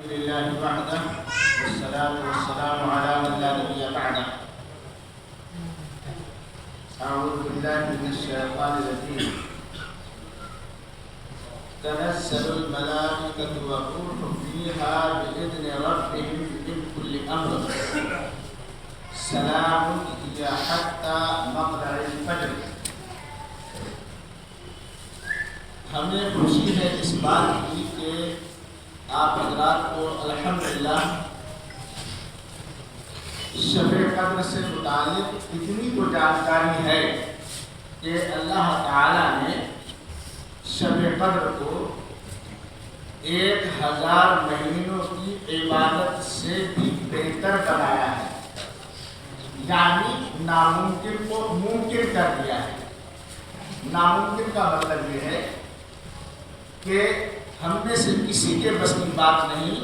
لله وحده والصلاة والسلام على من لا نبي بعده. أعوذ بالله من الشيطان الرجيم. تنزل الملائكة والروح فيها بإذن ربهم من كل أمر سلام هي حتى مطلع الفجر. ہمیں خوشی ہے اس بات کی کہ آپ حضرات کو الحمدللہ شب قدر سے متعلق اتنی تو جانکاری ہے کہ اللہ تعالیٰ نے شب قدر کو 1000 مہینوں کی عبادت سے بھی بہتر بنایا ہے، یعنی ناممکن کو ممکن کر دیا ہے۔ ناممکن کا مطلب یہ ہے کہ ہم میں سے کسی کے بس کی بات نہیں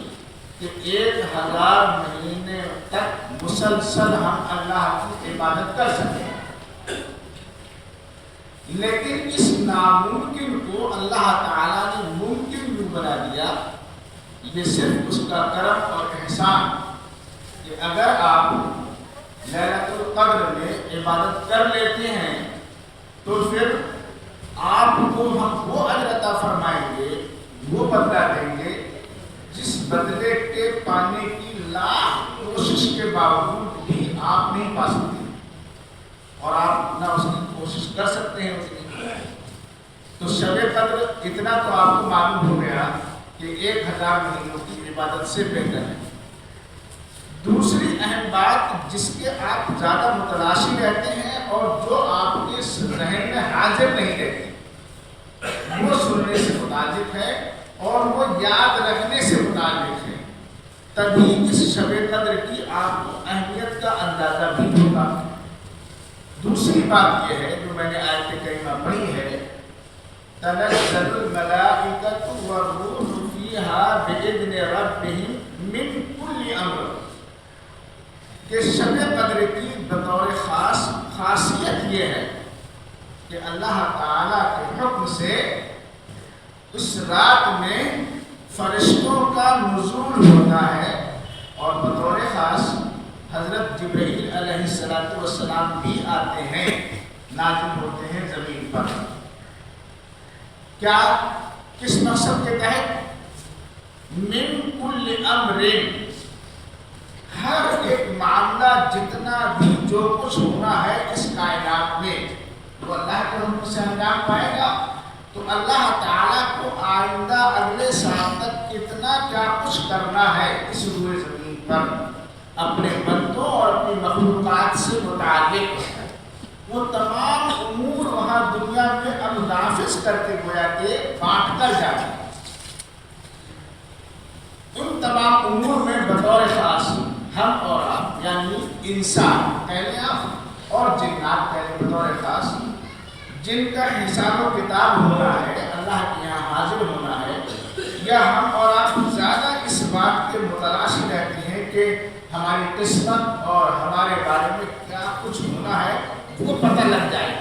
کہ 1000 مہینے تک مسلسل ہم اللہ کی عبادت کر سکیں، لیکن اس ناممکن کو اللہ تعالیٰ نے ممکن بھی بنا دیا۔ یہ صرف اس کا کرم اور احسان کہ اگر آپ لیلۃ القدر میں عبادت کر لیتے ہیں تو پھر آپ کو ہم وہ اجر عطا فرمائیں گے، وہ بدلہ دیں گے جس بدلے کے پانے کی لاکھ کوشش کے باوجود بھی آپ نہیں پا سکتے، اور آپ نہ اس کی کوشش کر سکتے ہیں اس کی۔ تو شب قدر اتنا تو آپ کو معلوم ہو گیا کہ 1000 مہینوں کی عبادت سے بہتر ہے۔ دوسری اہم بات جس کے آپ زیادہ متلاشی رہتے ہیں اور جو آپ کے ذہن میں حاضر نہیں رہتی، وہ سننے سے متعلق ہے اور وہ یاد رکھنے سے متعلق ہے، تبھی اس شب قدر کی آپ کو اہمیت کا اندازہ بھی ہوگا۔ دوسری بات یہ ہے جو میں نے آیت کریمہ پڑھی ہے، تنزل الملائکۃ والروح فیہا بإذن ربہم من کل امر، کہ شب قدر کی بطور خاص خاصیت یہ ہے کہ اللہ تعالیٰ کے حکم سے اس رات میں فرشتوں کا نزول ہوتا ہے، اور بطور خاص حضرت جبرائیل علیہ السلام بھی آتے ہیں، نازل ہوتے ہیں زمین پر۔ کیا کس مقصد کے تحت؟ من کل امر، ہر ایک معاملہ جتنا بھی جو کچھ ہونا ہے اس کائنات میں وہ اللہ کے حکم سے انجام پائے گا۔ تو اللہ تعالیٰ کو آئندہ اگلے سال تک کتنا کیا کچھ کرنا ہے اس روئے زمین پر اپنے بندوں اور اپنی مخلوقات سے متعلق، وہ تمام امور وہاں دنیا میں اب نافذ کر کے گویا کہ بانٹ کر جاتے ہیں۔ ان تمام امور میں بطور خاص ہم اور آپ، یعنی انسان پہلے آپ اور جنات پہلے بطور خاص، جن کا حساب و کتاب ہونا ہے، اللہ کے یہاں حاضر ہونا ہے، یا ہم اور آپ زیادہ اس بات کے متلاشی رہتے ہیں کہ ہماری قسمت اور ہمارے بارے میں کیا کچھ ہونا ہے وہ پتہ لگ جائے۔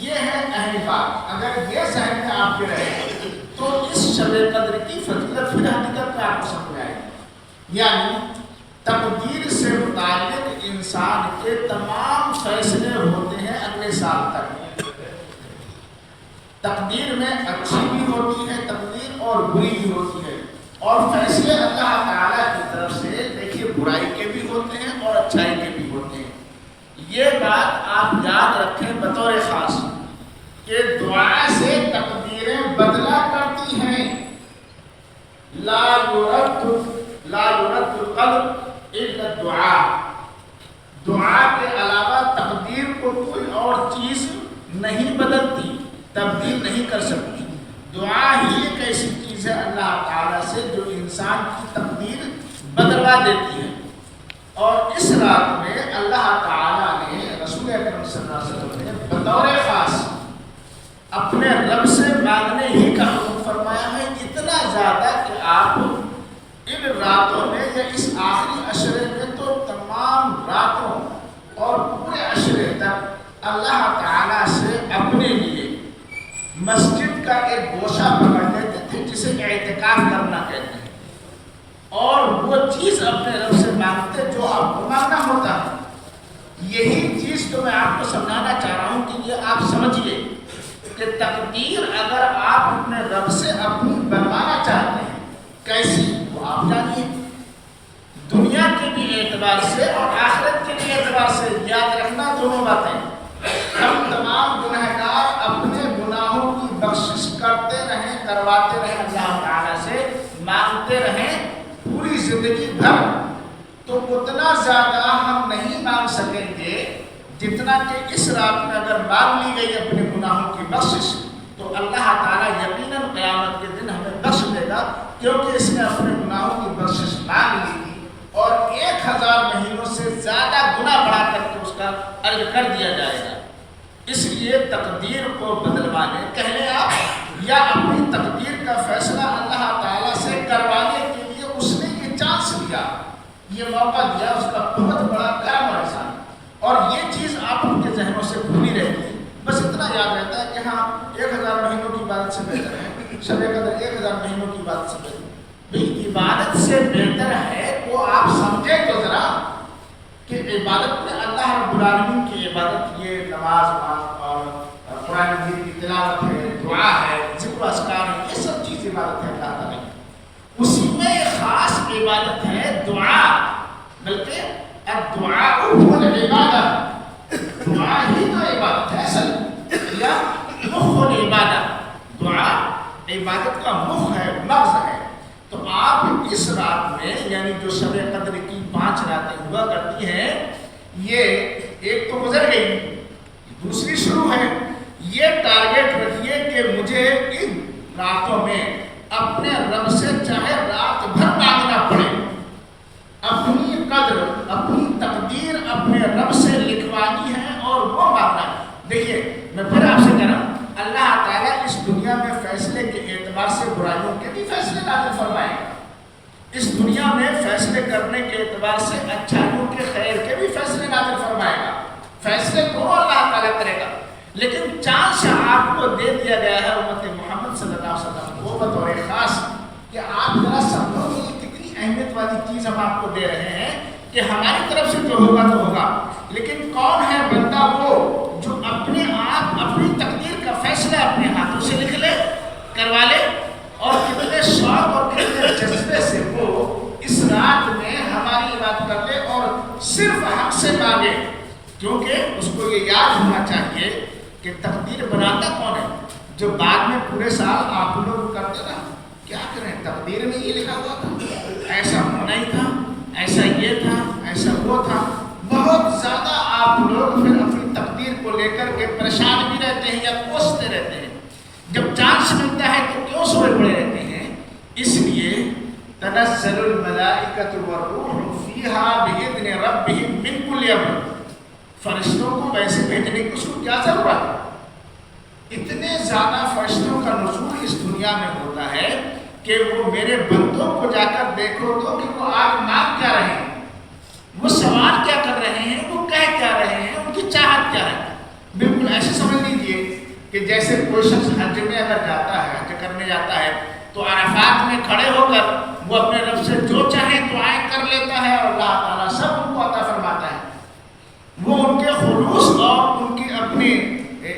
یہ ہے اہم بات۔ اگر یہ ذہن میں آپ کے رہے تو اس شب قدر کی فضیلت پھر حقیقت میں آپ کو سمجھ آئے گی۔ یعنی تقدیر سے متعلق انسان کے تمام فیصلے ہوتے ہیں اگلے سال تک۔ تقدیر میں اچھی بھی ہوتی ہے تقدیر اور بری بھی ہوتی ہے، اور فیصلے اللہ تعالیٰ کی طرف سے دیکھیے برائی کے بھی ہوتے ہیں اور اچھائی کے بھی ہوتے ہیں۔ یہ بات آپ یاد رکھیں بطور خاص کہ دعا سے تقدیریں بدلا کرتی ہیں۔ لا يرد القدر الا الدعاء، دعا کے علاوہ تقدیر کو کوئی اور چیز نہیں بدلتی، تبدیل نہیں کر سکتی۔ دعا ہی ایک ایسی چیز ہے اللہ تعالیٰ سے جو انسان کی تقدیر بدلوا دیتی ہے۔ اور اس رات میں اللہ تعالیٰ نے رسول اکرم صلی اللہ علیہ وسلم نے بطور خاص اپنے رب سے مانگنے ہی کا حکم فرمایا ہے، اتنا زیادہ کہ آپ ان راتوں میں یا اس آخری عشرے میں تو تمام راتوں اور پورے عشرے تک اللہ تعالیٰ سے اپنے لیے مسجد کا ایک گوشہ پکڑ لیتے تھے جسے اعتکاف کرنا کہتے ہیں، وہ چیز اپنے رب سے مانگتے جو آپ کو مانگنا ہوتا ہے۔ یہی چیز تو میں آپ کو سمجھانا چاہ رہا ہوں کہ یہ آپ سمجھیے کہ تقدیر اگر آپ اپنے رب سے اپنی بنوانا چاہتے ہیں کیسی وہ آپ جانیے، دنیا کے بھی اعتبار سے اور آخرت کے بھی اعتبار سے یاد رکھنا دونوں باتیں۔ ہم تمام گنہگار اپنے گناہوں کی بخشش کرتے رہیں، کرواتے رہیں، اللہ تعالیٰ سے مانگتے رہیں پوری زندگی بھر، تو اتنا زیادہ ہم نہیں مانگ سکیں گے جتنا کہ اس رات میں اگر مانگ لی گئی اپنے گناہوں کی بخشش تو اللہ تعالیٰ یقیناً قیامت کے دن ہمیں بخش دے گا، کیونکہ اس نے اپنے گناہوں کی بخشش مانگ لی تھی اور 1000 مہینوں سے زیادہ گناہ بڑھا کر کے اس کا اجر کر دیا جائے گا۔ اس لیے تقدیر کو بدلوانے کہہ لیں آپ، یا اپنی تقدیر کا فیصلہ اللہ تعالیٰ سے کروانے کے لیے اس نے یہ چانس دیا، یہ موقع دیا، اس کا بہت بڑا کرم اور احسان، اور یہ چیز آپ ان کے ذہنوں سے بھولی رہتی ہے۔ بس اتنا یاد رہتا ہے کہ ہاں 1000 مہینوں کی عبادت سے بہتر ہے، شب قدر 1000 مہینوں کی عبادت سے بہتر ہے۔ بھئی عبادت سے بہتر ہے وہ آپ سمجھیں تو ذرا کہ عبادت میں اللہ رب العالمین کی عبادت یہ نماز اور قرآن مجید کی تلاوت ہے، دعا ہے، ذکر و اذکار ہے، یہ سب چیز عبادت ہے اللہ تعالیٰ کی۔ اسی میں ایک خاص عبادت ہے دعا، بلکہ الدعاء هو العبادہ، دعا ہی تو عبادت ہے اصل، یا مخ العبادہ، دعا عبادت کا مخ ہے، مغز ہے۔ تو آپ اس رات میں یعنی جو شب قدر کی 5 راتیں ہوا کرتی ہیں، یہ ایک تو گزر گئی، دوسری شروع ہے۔ یہ ٹارگیٹ رکھیے کہ مجھے ان راتوں میں اپنے رب سے چاہے رات بھر مانگنا پڑے، اپنی قدر اپنی تقدیر اپنے رب سے لکھوانی ہے اور وہ مانگنا ہے۔ دیکھیے میں پھر آپ سے کہہ رہا ہوں، اللہ تعالیٰ اس دنیا میں فیصلے کے اعتبار سے برائیوں کے بھی فیصلے نازل فرمائے گا، اس دنیا میں فیصلے کرنے کے اعتبار سے اچھائیوں کے خیر کے بھی فیصلے نازل فرمائے گا، فیصلے کو اللہ تعالیٰ کرے گا۔ لیکن چانس آپ کو دے دیا گیا ہے امت محمد صلی اللہ علیہ وسلم کو بطور خاص کہ آپ ذرا سمجھو کہ یہ کتنی اہمیت والی چیز ہم آپ کو دے رہے ہیں کہ ہماری طرف سے جو ہوگا تو ہوگا، لیکن کون ہے بندہ وہ جو اپنے آپ اپنی تقدیر کا فیصلہ اپنے ہاتھوں سے لکھ لے، کروا لے، اور کتنے شوق اور کتنے جذبے سے وہ اس رات میں ہماری بات کر لے اور صرف حق سے مانگے، کیونکہ اس کو یہ یاد ہونا چاہیے کہ تقدیر بناتا کون ہے؟ جو بعد میں پورے سال آپ لوگ کرتے نا، کیا کریں تقدیر میں یہ لکھا ہوا تھا، ایسا ہونا ہی تھا، ایسا یہ تھا، ایسا وہ تھا، بہت زیادہ آپ لوگ پھر اپنی تقدیر کو لے کر کے پریشان بھی رہتے ہیں یا کوستے رہتے ہیں، جب چانس ملتا ہے تو کیوں سوئے پڑے رہتے ہیں۔ اس لیے تنزل الملائکۃ والروح فیہا بإذن ربہم من کل امر، فرشتوں کو ویسے بھیجنے کی اس کو کیا ضرورت ہے؟ اتنے زیادہ فرشتوں کا نزول اس دنیا میں ہوتا ہے کہ وہ میرے بندوں کو جا کر دیکھو تو کہ وہ آج مانگ کیا رہے ہیں، وہ سوال کیا کر رہے ہیں، وہ کہہ کیا رہے ہیں، ان کی چاہت کیا ہے۔ بالکل ایسے سمجھ لیجیے کہ جیسے کوئی شخص حج میں اگر جاتا ہے، حج کرنے جاتا ہے تو عرفات میں کھڑے ہو کر وہ اپنے رب سے جو چاہے دعائیں کر لیتا ہے اور اللہ تعالیٰ سب ان کو عطا فرماتا ہے۔ وہ ان کے خلوص اور ان کی اپنے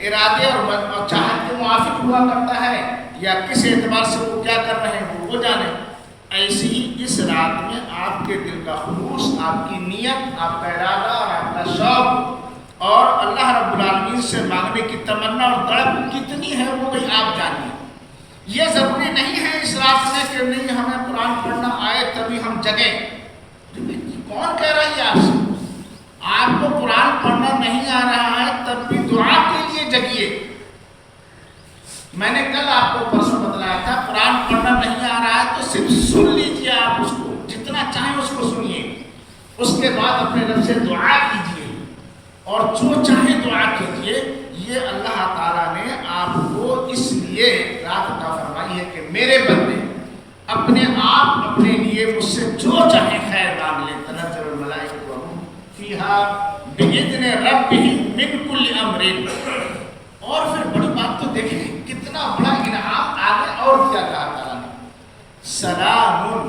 ارادے اور چاہت کے موافق ہوا کرتا ہے یا کس اعتبار سے وہ کیا کر رہے ہیں وہ جانے۔ ایسی ہی اس رات میں آپ کے دل کا خلوص، آپ کی نیت، آپ کا ارادہ اور آپ کا شوق اور اللہ رب العالمین سے مانگنے کی تمنا اور تڑپ کتنی ہے وہ بھی آپ جانیے۔ یہ ضروری نہیں ہے اس رات میں کہ نہیں ہمیں قرآن پڑھنا آئے تبھی ہم جگیں۔ کون کہہ رہا ہے آپ سے؟ آپ کو قرآن پڑھنا نہیں آ رہا ہے تب بھی دعا کے لیے جگیے۔ میں نے کل آپ کو پرسوں بتلایا تھا قرآن پڑھنا نہیں آ رہا ہے تو صرف سن لیجیے، آپ اس کو جتنا چاہیں اس کو سنیے، اس کے بعد اپنے رب سے دعا کیجیے اور جو چاہیں دعا کیجیے۔ یہ اللہ تعالیٰ نے آپ کو اس لیے رات عطا فرمائی ہے کہ میرے بندے اپنے آپ اپنے لیے مجھ سے جو چاہیں خیر مانگ لیں۔ تنزل الملائکۃ والروح فیہا بإذن ربہم من کل امر۔ اور پھر بڑی بات تو دیکھیں کتنا بڑا انعام آگے اور کیا کہا تعالیٰ نے، سلام،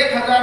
1000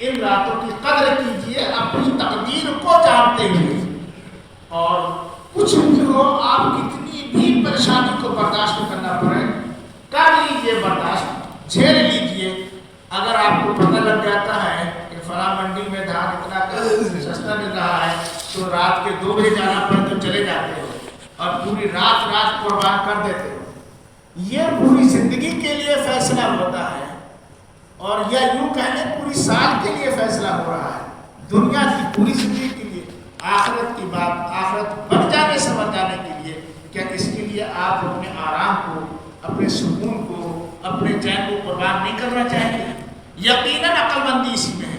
ان راتوں کی قدر کیجئے اپنی تقدیر کو جانتے ہوئے، اور کچھ بھی ہو آپ کتنی بھی پریشانی کو برداشت کرنا پڑے کر لیجئے، برداشت جھیل لیجئے۔ اگر آپ کو پتہ لگ جاتا ہے کہ فلاں منڈی میں دھان اتنا سستا مل رہا ہے تو رات کے 2 بجے جانا پڑے تو چلے جاتے ہو اور پوری رات قربان کر دیتے ہو۔ یہ پوری زندگی کے لیے فیصلہ ہوتا ہے، اور یا یوں کہنے پوری سال کے لیے فیصلہ ہو رہا ہے، دنیا کی پوری زندگی کے لیے۔ آخرت کی بات، آخرت بن جانے سمجھ جانے کے لیے کیا اس کے لیے آپ اپنے آرام کو، اپنے سکون کو، اپنے چین کو قربان نہیں کرنا چاہیں گے؟ یقیناً عقل مندی اسی میں ہے،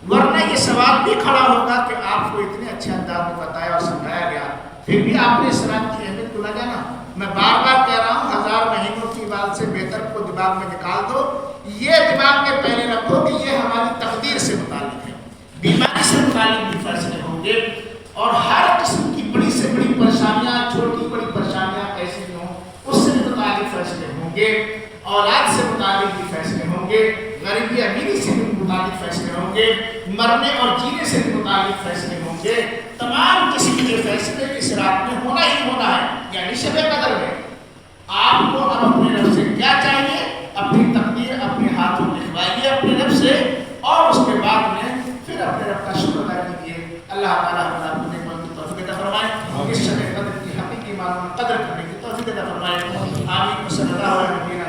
ورنہ یہ سوال بھی کھڑا ہوگا کہ آپ کو اتنے اچھے انداز میں بتایا اور سمجھایا گیا، پھر بھی آپ نے اسلام کی اہمیت کو نہ جانا۔ میں بار بار کہہ رہا ہوں، 1000 مہینوں کی بات سے بہتر کو دماغ میں نکال دو، یہ دماغ میں پہلے رکھو کہ یہ ہماری تقدیر سے متعلق ہے، بیماری سے متعلق بھی فیصلے ہوں گے، اور ہر قسم کی بڑی سے بڑی پریشانیاں، چھوٹی بڑی پریشانیاں کیسی بھی ہوں اس سے متعلق فیصلے ہوں گے، اولاد سے متعلق بھی فیصلے ہوں گے، غریبی امیری سے بھی متعلق فیصلے ہوں گے، مرنے اور جینے سے بھی متعلق فیصلے ہوں گے۔ تمام قسم کے فیصلے اس رات میں ہونا ہی ہونا ہے، یعنی شب قدر میں۔ آپ کو اب اپنے رب سے کیا چاہیے؟ اپنی تقدیر اپنے ہاتھوں لکھوائیے اپنے رب سے، اور اس کے بعد میں پھر اپنے رب کا شکر ادا کیجیے۔ اللہ تعالیٰ ہمارا اپنے من کی توفیق عطا فرمائے، اس شب قدر کی حقیقی معلوم قدر کرنے کی توفیق عطا فرمائے۔ آمین صلی اللہ علیہ وسلم۔